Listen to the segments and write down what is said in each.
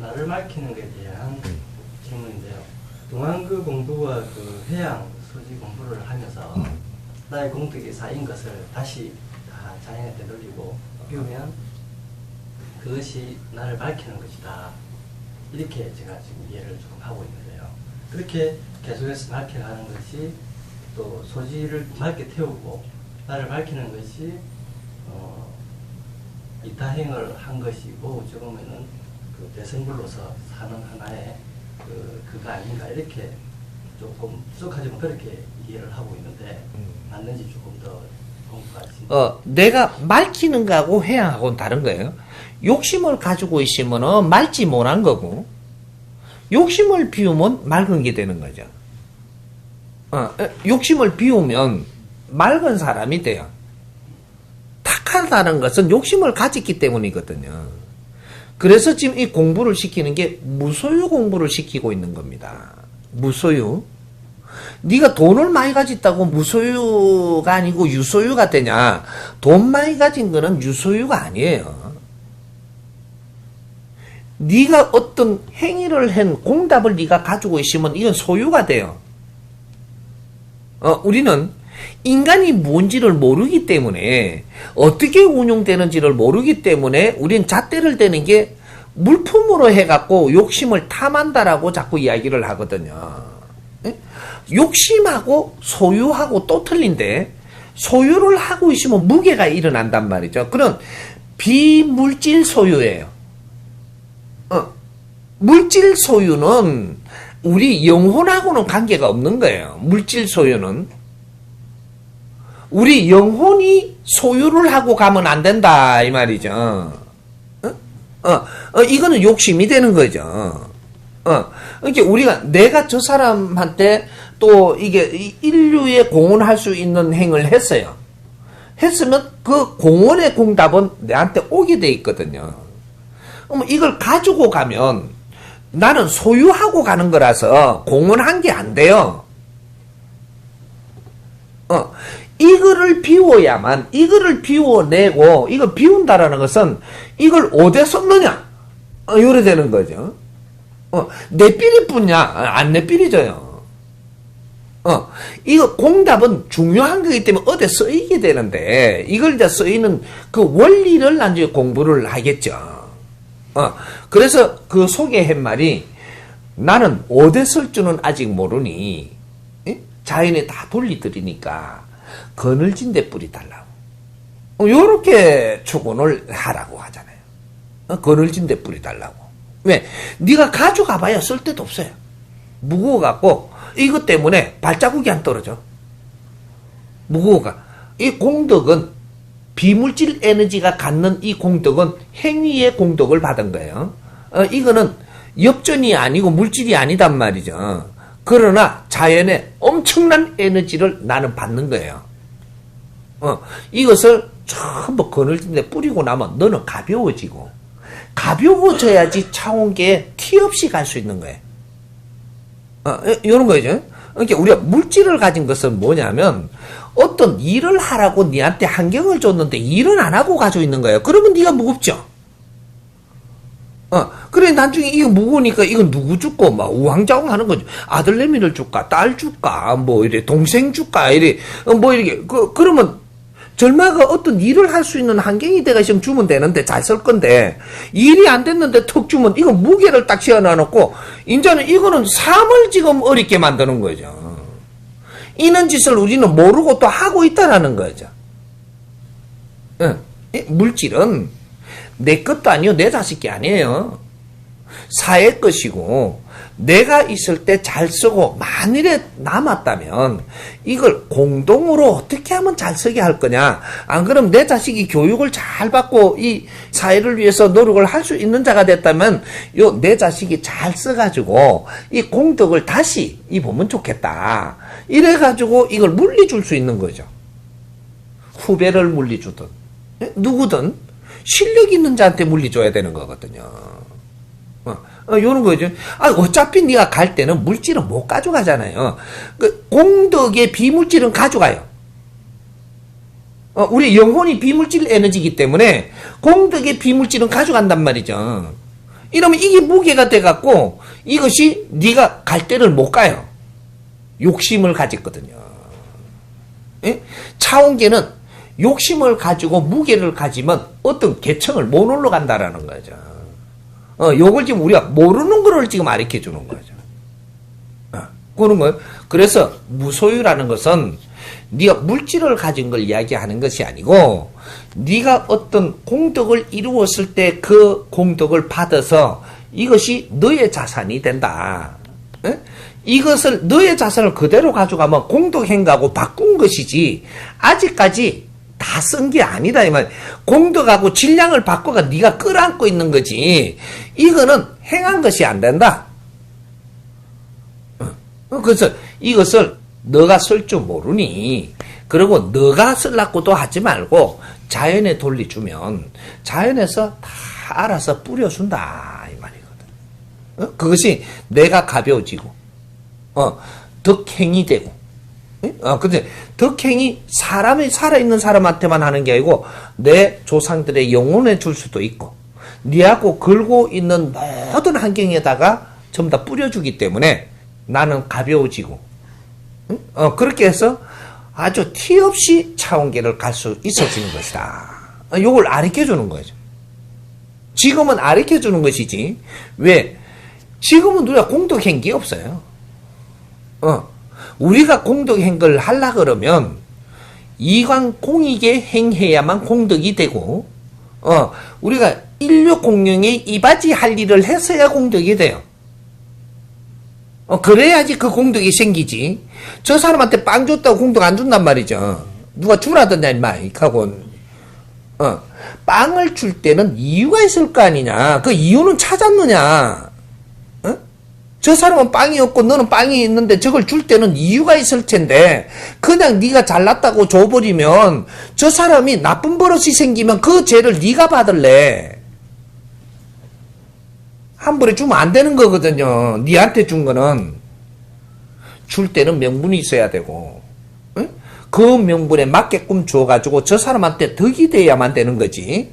나를 밝히는 것에 대한 질문인데요. 동안그 공부와 그 해양 소지 공부를 하면서 나의 공덕이 쌓인 것을 다시 다 자연한테 돌리고 비우면 그것이 나를 밝히는 것이다. 이렇게 제가 지금 이해를 조금 하고 있는데요. 그렇게 계속해서 밝혀가는 것이 또 소지를 맑게 태우고 나를 밝히는 것이 이타행을 한 것이고 어찌 보면은 그 대성불로서 사는 하나의 그가 아닌가 이렇게 조금 부족하지만 그렇게 이해를 하고 있는데 맞는지 조금 더 공부가 내가 맑히는 거하고 해양하고는 다른 거예요. 욕심을 가지고 있으면은 맑지 못한 거고 욕심을 비우면 맑은 게 되는 거죠. 욕심을 비우면 맑은 사람이 돼요. 탁하다는 것은 욕심을 가졌기 때문이거든요. 그래서 지금 이 공부를 시키는 게 무소유 공부를 시키고 있는 겁니다. 무소유. 네가 돈을 많이 가졌다고 무소유가 아니고 유소유가 되냐? 돈 많이 가진 거는 유소유가 아니에요. 네가 어떤 행위를 한 공답을 네가 가지고 있으면 이건 소유가 돼요. 우리는 인간이 뭔지를 모르기 때문에 어떻게 운용되는지를 모르기 때문에 우리는 잣대를 대는 게 물품으로 해갖고 욕심을 탐한다라고 자꾸 이야기를 하거든요. 욕심하고 소유하고 또 틀린데 소유를 하고 있으면 무게가 일어난단 말이죠. 그런 비물질 소유예요. 물질 소유는 우리 영혼하고는 관계가 없는 거예요. 물질 소유는. 우리 영혼이 소유를 하고 가면 안 된다 이 말이죠. 이거는 욕심이 되는 거죠. 그러니까 우리가 내가 저 사람한테 또 이게 인류에 공헌할 수 있는 행을 했어요. 했으면 그 공헌의 공답은 내한테 오게 돼 있거든요. 그럼 이걸 가지고 가면 나는 소유하고 가는 거라서 공헌한 게 안 돼요. 이거를 비워야만, 이거를 비워내고, 이걸 비운다라는 것은 이걸 어디에 썼느냐? 요래 되는 거죠. 내 삘이 뿐냐? 안 내 삘이져요. 이거 공답은 중요한 거기 때문에 어디에 쓰이게 되는데, 이걸 이제 쓰이는 그 원리를 나중에 공부를 하겠죠. 그래서 그 소개한 말이 나는 어디에 쓸 줄은 아직 모르니, 자연에 다 돌리드리니까, 그늘진 데 뿌리 달라고. 요렇게 추구를 하라고 하잖아요. 그늘진 데 뿌리 달라고. 왜? 네가 가져가 봐야 쓸 데도 없어요. 무거워갖고 이것 때문에 발자국이 안 떨어져. 무거워가. 이 공덕은 비물질 에너지가 갖는 이 공덕은 행위의 공덕을 받은 거예요. 이거는 엽전이 아니고 물질이 아니단 말이죠. 그러나 자연의 엄청난 에너지를 나는 받는 거예요. 이것을 전부 그늘진 데 뿌리고 나면 너는 가벼워지고 가벼워져야지 차원계에 티 없이 갈 수 있는 거예요. 이런 거죠. 그러니까 우리가 물질을 가진 것은 뭐냐면 어떤 일을 하라고 니한테 환경을 줬는데 일은 안 하고 가지고 있는 거예요. 그러면 네가 무겁죠. 그래 나중에 이거 무거우니까 이건 누구 줄까 막 우왕좌왕 하는 거죠. 아들내미를 줄까 딸 줄까 뭐 이래 동생 줄까 이래 뭐 이렇게 그러면 절마가 어떤 일을 할 수 있는 환경이 돼가 있으면 주면 되는데 잘 쓸 건데 일이 안 됐는데 턱 주면 이거 무게를 딱 씌워놔놓고 이제는 이거는 삶을 지금 어렵게 만드는 거죠. 이런 짓을 우리는 모르고 또 하고 있다라는 거죠. 물질은 내 것도 아니요 내 자식 게 아니에요. 사회 것이고 내가 있을 때 잘 쓰고 만일에 남았다면 이걸 공동으로 어떻게 하면 잘 쓰게 할 거냐. 안 그러면 내 자식이 교육을 잘 받고 이 사회를 위해서 노력을 할 수 있는 자가 됐다면 요 내 자식이 잘 써가지고 이 공덕을 다시 입으면 좋겠다. 이래가지고 이걸 물리줄 수 있는 거죠. 후배를 물리주든 누구든 실력 있는 자한테 물리줘야 되는 거거든요. 요런 거죠. 어차피 네가 갈 때는 물질은 못 가져가잖아요. 그 공덕의 비물질은 가져가요. 우리 영혼이 비물질 에너지이기 때문에 공덕의 비물질은 가져간단 말이죠. 이러면 이게 무게가 돼갖고 이것이 네가 갈 데를 못 가요. 욕심을 가졌거든요. 예? 차원계는 욕심을 가지고 무게를 가지면 어떤 계층을 못 올라간다라는 거죠. 요걸 지금 우리가 모르는 거를 지금 가르쳐 주는 거죠. 그런 거예요. 그래서 무소유라는 것은 네가 물질을 가진 걸 이야기하는 것이 아니고 네가 어떤 공덕을 이루었을 때 그 공덕을 받아서 이것이 너의 자산이 된다. 에? 이것을 너의 자산을 그대로 가져가면 공덕행하고 바꾼 것이지 아직까지 다 쓴 게 아니다 이 말. 공덕하고 질량을 바꿔가 네가 끌어안고 있는 거지. 이거는 행한 것이 안 된다. 그래서 이것을 너가 쓸 줄 모르니 그리고 너가 쓰려고도 하지 말고 자연에 돌려주면 자연에서 다 알아서 뿌려준다 이 말이거든. 그것이 내가 가벼워지고 덕행이 되고 근데 덕행이 사람이 살아있는 사람한테만 하는 게 아니고 내 조상들의 영혼에 줄 수도 있고 니하고 걸고 있는 모든 환경에다가 전부 다 뿌려주기 때문에 나는 가벼워지고 그렇게 해서 아주 티 없이 차원계를 갈 수 있어지는 것이다. 요걸 가르쳐주는 거죠. 지금은 가르쳐주는 것이지 왜? 지금은 우리가 공덕행기 없어요. 우리가 공덕행을 하려 그러면 이광 공익에 행해야만 공덕이 되고 우리가 인류 공룡에 이바지 할 일을 했어야 공덕이 돼요. 그래야지 그 공덕이 생기지. 저 사람한테 빵 줬다고 공덕 안 준단 말이죠. 누가 주라던데 인마 하고 빵을 줄 때는 이유가 있을 거 아니냐. 그 이유는 찾았느냐. 저 사람은 빵이 없고 너는 빵이 있는데 저걸 줄 때는 이유가 있을 텐데 그냥 네가 잘났다고 줘버리면 저 사람이 나쁜 버릇이 생기면 그 죄를 네가 받을래. 함부로 주면 안 되는 거거든요. 니한테 준 거는 줄 때는 명분이 있어야 되고 그 명분에 맞게끔 줘가지고 저 사람한테 덕이 돼야만 되는 거지.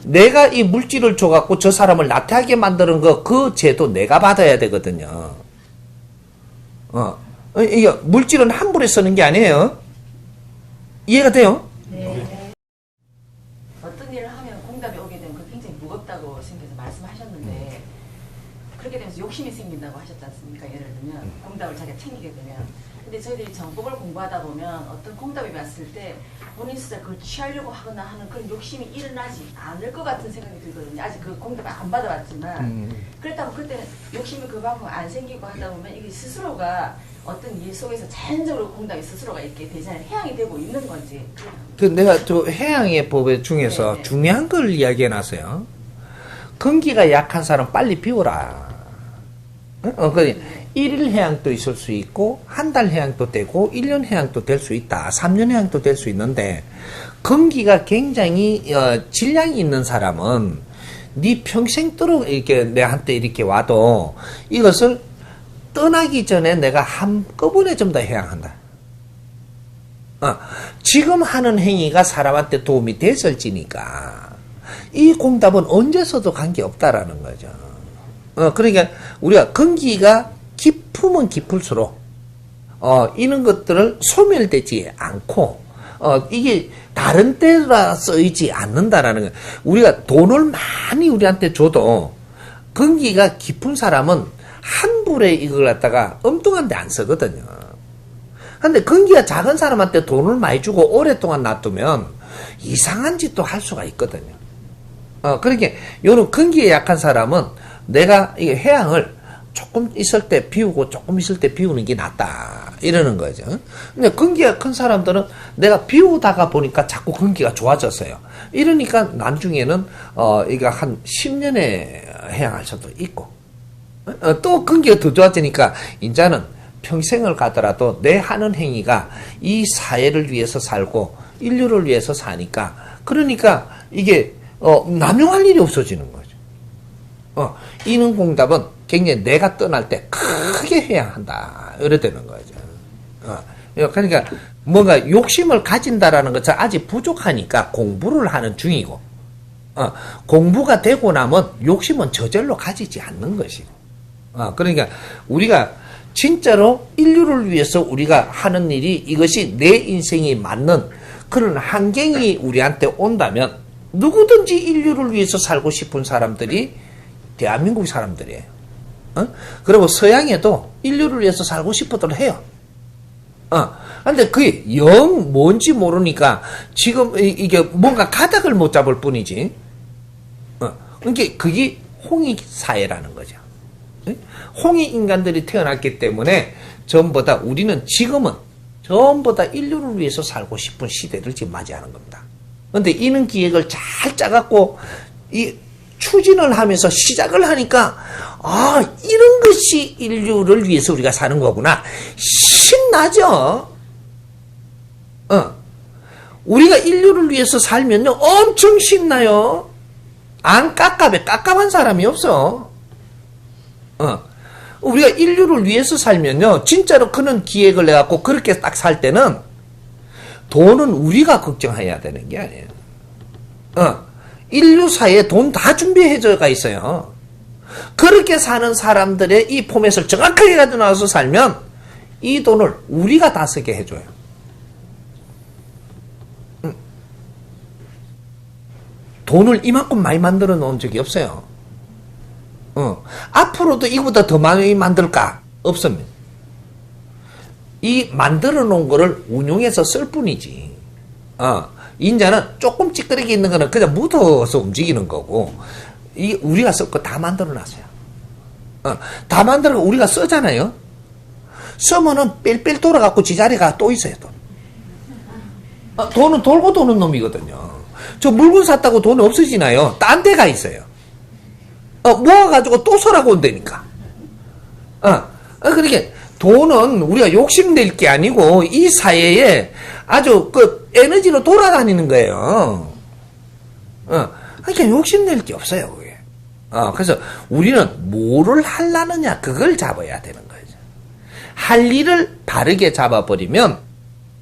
내가 이 물질을 줘갖고 저 사람을 나태하게 만드는 거 그 죄도 내가 받아야 되거든요. 이게 물질은 함부로 쓰는 게 아니에요. 이해가 돼요? 네. 어떤 일을 하면 공답이 오게 되면 그게 굉장히 무겁다고 선생님께서 말씀하셨는데 그렇게 되면서 욕심이 생긴다고 하셨지 않습니까? 예를 들면 공답을 자기가 챙기게 되면. 근데 저희들이 정법을 공부하다 보면 어떤 공답이 왔을 때 본인 스스로 그걸 취하려고 하거나 하는 그런 욕심이 일어나지 않을 것 같은 생각이 들거든요. 아직 그 공답을 안 받아봤지만 그렇다고 그때는 욕심이 그만큼 안 생기고 하다 보면 이게 스스로가 어떤 일 속에서 자연적으로 공답이 스스로가 있게 되잖아요. 해양이 되고 있는 건지. 그 내가 저 해양의 법에 중에서 네. 중요한 걸 이야기해 놨어요. 근기가 약한 사람 빨리 비워라. 그 1일 해양도 있을 수 있고 한 달 해양도 되고 1년 해양도 될 수 있다. 3년 해양도 될 수 있는데 근기가 굉장히 질량이 있는 사람은 네 평생도록 이렇게 내한테 이렇게 와도 이것을 떠나기 전에 내가 한꺼번에 좀 더 해양한다. 지금 하는 행위가 사람한테 도움이 됐을지니까 이 공답은 언제 써도 관계없다라는 거죠. 그러니까 우리가 근기가 깊으면 깊을수록 이런 것들을 소멸되지 않고 이게 다른 때라 쓰이지 않는다라는 거예요. 우리가 돈을 많이 우리한테 줘도 근기가 깊은 사람은 한 불에 이걸 갖다가 엉뚱한 데 안 쓰거든요. 근데 근기가 작은 사람한테 돈을 많이 주고 오랫동안 놔두면 이상한 짓도 할 수가 있거든요. 그러니까 요런 근기에 약한 사람은 내가 이게 해양을 조금 있을 때 비우고 조금 있을 때 비우는 게 낫다 이러는 거죠. 근데 근기가 큰 사람들은 내가 비우다가 보니까 자꾸 근기가 좋아졌어요. 이러니까 나중에는 이거 한 10년에 해양할 수도 있고 또 근기가 더 좋아지니까 이제는 평생을 가더라도 내 하는 행위가 이 사회를 위해서 살고 인류를 위해서 사니까 그러니까 이게 남용할 일이 없어지는 거죠. 이는 공답은 굉장히 내가 떠날 때 크게 해야 한다. 이래 되는 거죠. 그러니까 뭔가 욕심을 가진다라는 것은 아직 부족하니까 공부를 하는 중이고 공부가 되고 나면 욕심은 저절로 가지지 않는 것이고. 그러니까 우리가 진짜로 인류를 위해서 우리가 하는 일이 이것이 내 인생이 맞는 그런 환경이 우리한테 온다면 누구든지 인류를 위해서 살고 싶은 사람들이 대한민국 사람들이에요. 그리고 서양에도 인류를 위해서 살고 싶어들 해요. 근데 그게 영 뭔지 모르니까 지금 이게 뭔가 가닥을 못 잡을 뿐이지. 그러니까 그게 홍익 사회라는 거죠. 홍익 인간들이 태어났기 때문에 전부 다 우리는 지금은 전부 다 인류를 위해서 살고 싶은 시대를 지금 맞이하는 겁니다. 그런데 이런 기획을 잘 짜갖고 이 추진을 하면서 시작을 하니까 이런 것이 인류를 위해서 우리가 사는 거구나. 신나죠? 우리가 인류를 위해서 살면요 엄청 신나요. 안 깝깝한 사람이 없어. 우리가 인류를 위해서 살면요 진짜로 그런 기획을 내갖고 그렇게 딱 살 때는 돈은 우리가 걱정해야 되는 게 아니에요. 인류사에 돈 다 준비해줘가 있어요. 그렇게 사는 사람들의 이 포맷을 정확하게 가지고 나와서 살면 이 돈을 우리가 다 쓰게 해줘요. 돈을 이만큼 많이 만들어 놓은 적이 없어요. 앞으로도 이거보다 더 많이 만들까? 없습니다. 이 만들어 놓은 거를 운용해서 쓸 뿐이지. 인자는 조금 찌끄러기 있는 거는 그냥 묻어서 움직이는 거고, 우리가 쓸 거 다 만들어 놨어요. 다 만들어 우리가 쓰잖아요. 쓰면은 삘삘 돌아갖고 지자리가 또 있어요, 돈. 돈은 돌고 도는 놈이거든요. 저 물건 샀다고 돈이 없어지나요? 딴 데가 있어요. 모아가지고 또 서라고 온다니까. 그러니까 돈은 우리가 욕심낼 게 아니고 이 사회에 아주 그 에너지로 돌아다니는 거예요. 그러니까 욕심낼 게 없어요, 그게. 그래서 우리는 뭐를 하려느냐, 그걸 잡아야 되는 거죠. 할 일을 바르게 잡아버리면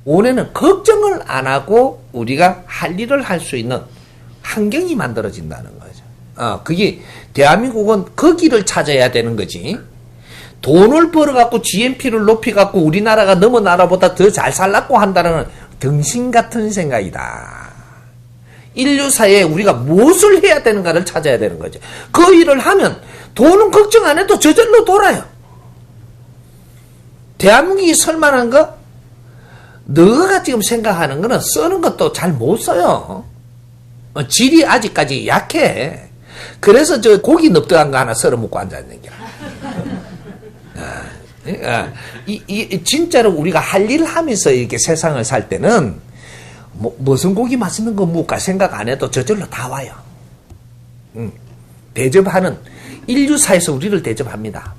올해는 걱정을 안 하고 우리가 할 일을 할 수 있는 환경이 만들어진다는 거죠. 그게 대한민국은 거기를 찾아야 되는 거지. 돈을 벌어갖고 GNP를 높여갖고 우리나라가 너무 나라보다 더 잘 살라고 한다는 등신 같은 생각이다. 인류사에 우리가 무엇을 해야 되는가를 찾아야 되는 거죠. 그 일을 하면 돈은 걱정 안 해도 저절로 돌아요. 대한민국이 쓸만한 거? 너가 지금 생각하는 거는 쓰는 것도 잘 못 써요. 질이 아직까지 약해. 그래서 저 고기 넙득한 거 하나 썰어 먹고 앉아있는 게. 진짜로 우리가 할 일을 하면서 이렇게 세상을 살 때는 무슨 고기 맛있는 거 먹을까 생각 안 해도 저절로 다 와요. 대접하는 인류사에서 우리를 대접합니다.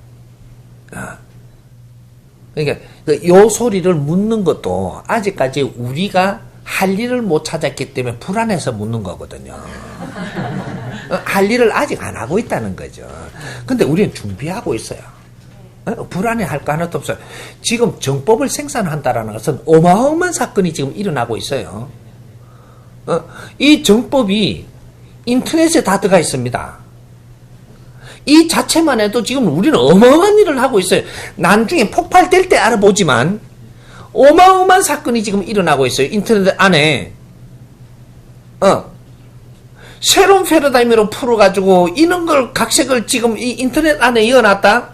그러니까 요 소리를 묻는 것도 아직까지 우리가 할 일을 못 찾았기 때문에 불안해서 묻는 거거든요. 할 일을 아직 안 하고 있다는 거죠. 근데 우리는 준비하고 있어요. 불안해할 거 하나도 없어요. 지금 정법을 생산한다라는 것은 어마어마한 사건이 지금 일어나고 있어요. 이 정법이 인터넷에 다 들어가 있습니다. 이 자체만 해도 지금 우리는 어마어마한 일을 하고 있어요. 나중에 폭발될 때 알아보지만 어마어마한 사건이 지금 일어나고 있어요. 인터넷 안에. 새로운 패러다임으로 풀어가지고 이런 걸 각색을 지금 이 인터넷 안에 이어놨다.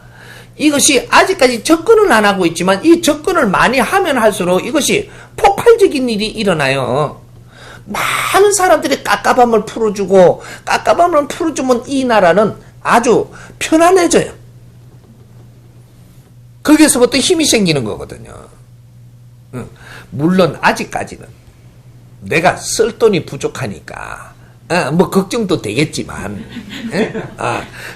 이것이 아직까지 접근을 안 하고 있지만 이 접근을 많이 하면 할수록 이것이 폭발적인 일이 일어나요. 많은 사람들이 깝깝함을 풀어주고 깝깝함을 풀어주면 이 나라는 아주 편안해져요. 거기에서부터 힘이 생기는 거거든요. 물론 아직까지는 내가 쓸 돈이 부족하니까 뭐 걱정도 되겠지만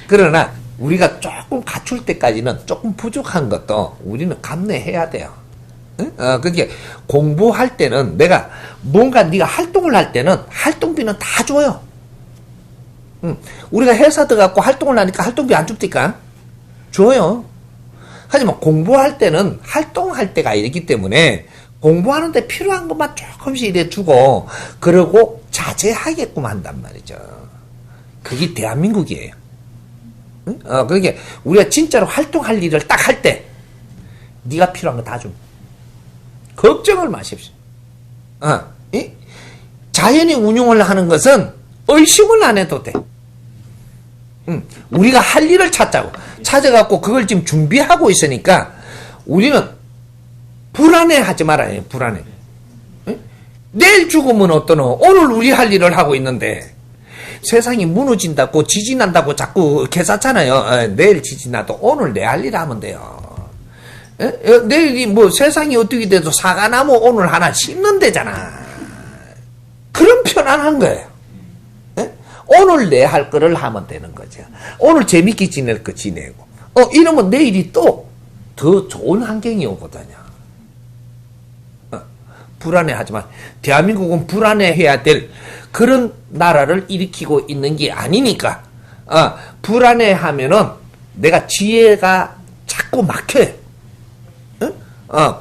그러나 우리가 조금 갖출 때까지는 조금 부족한 것도 우리는 감내해야 돼요. 그게 공부할 때는 내가 뭔가 네가 활동을 할 때는 활동비는 다 줘요. 우리가 회사 들어가고 활동을 하니까 활동비 안 줍니까? 줘요. 하지만 공부할 때는 활동할 때가 있기 때문에 공부하는데 필요한 것만 조금씩 이래 주고 그러고 자제하게끔 한단 말이죠. 그게 대한민국이에요. 응? 그러니까 우리가 진짜로 활동할 일을 딱 할 때 네가 필요한 거 다 줍니다. 걱정을 마십시오. 자연이 운용을 하는 것은 의심을 안 해도 돼. 우리가 할 일을 찾아갖고 그걸 지금 준비하고 있으니까 우리는 불안해하지 말아요. 불안해. 내일 죽으면 어떠노? 오늘 우리 할 일을 하고 있는데 세상이 무너진다고 지진난다고 자꾸 개사잖아요. 내일 지진나도 오늘 내 할 일 하면 돼요. 내일이 뭐 세상이 어떻게 돼도 사과나무 오늘 하나 심는 데잖아. 그런 편안한 거예요. 오늘 내 할 거를 하면 되는 거죠. 오늘 재밌게 지낼 거 지내고. 이러면 내일이 또 더 좋은 환경이 오거든요. 불안해하지만 대한민국은 불안해해야 될 그런 나라를 일으키고 있는 게 아니니까 불안해하면은 내가 지혜가 자꾸 막혀요.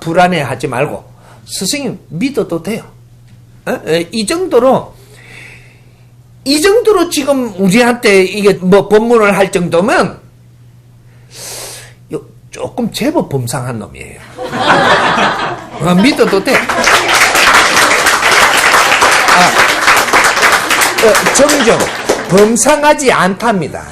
불안해하지 말고 스승님 믿어도 돼요. 이 정도로 지금 우리한테 이게 뭐 법문을 할 정도면 조금 제법 범상한 놈이에요. 믿어도 돼. 정정 범상하지 않답니다.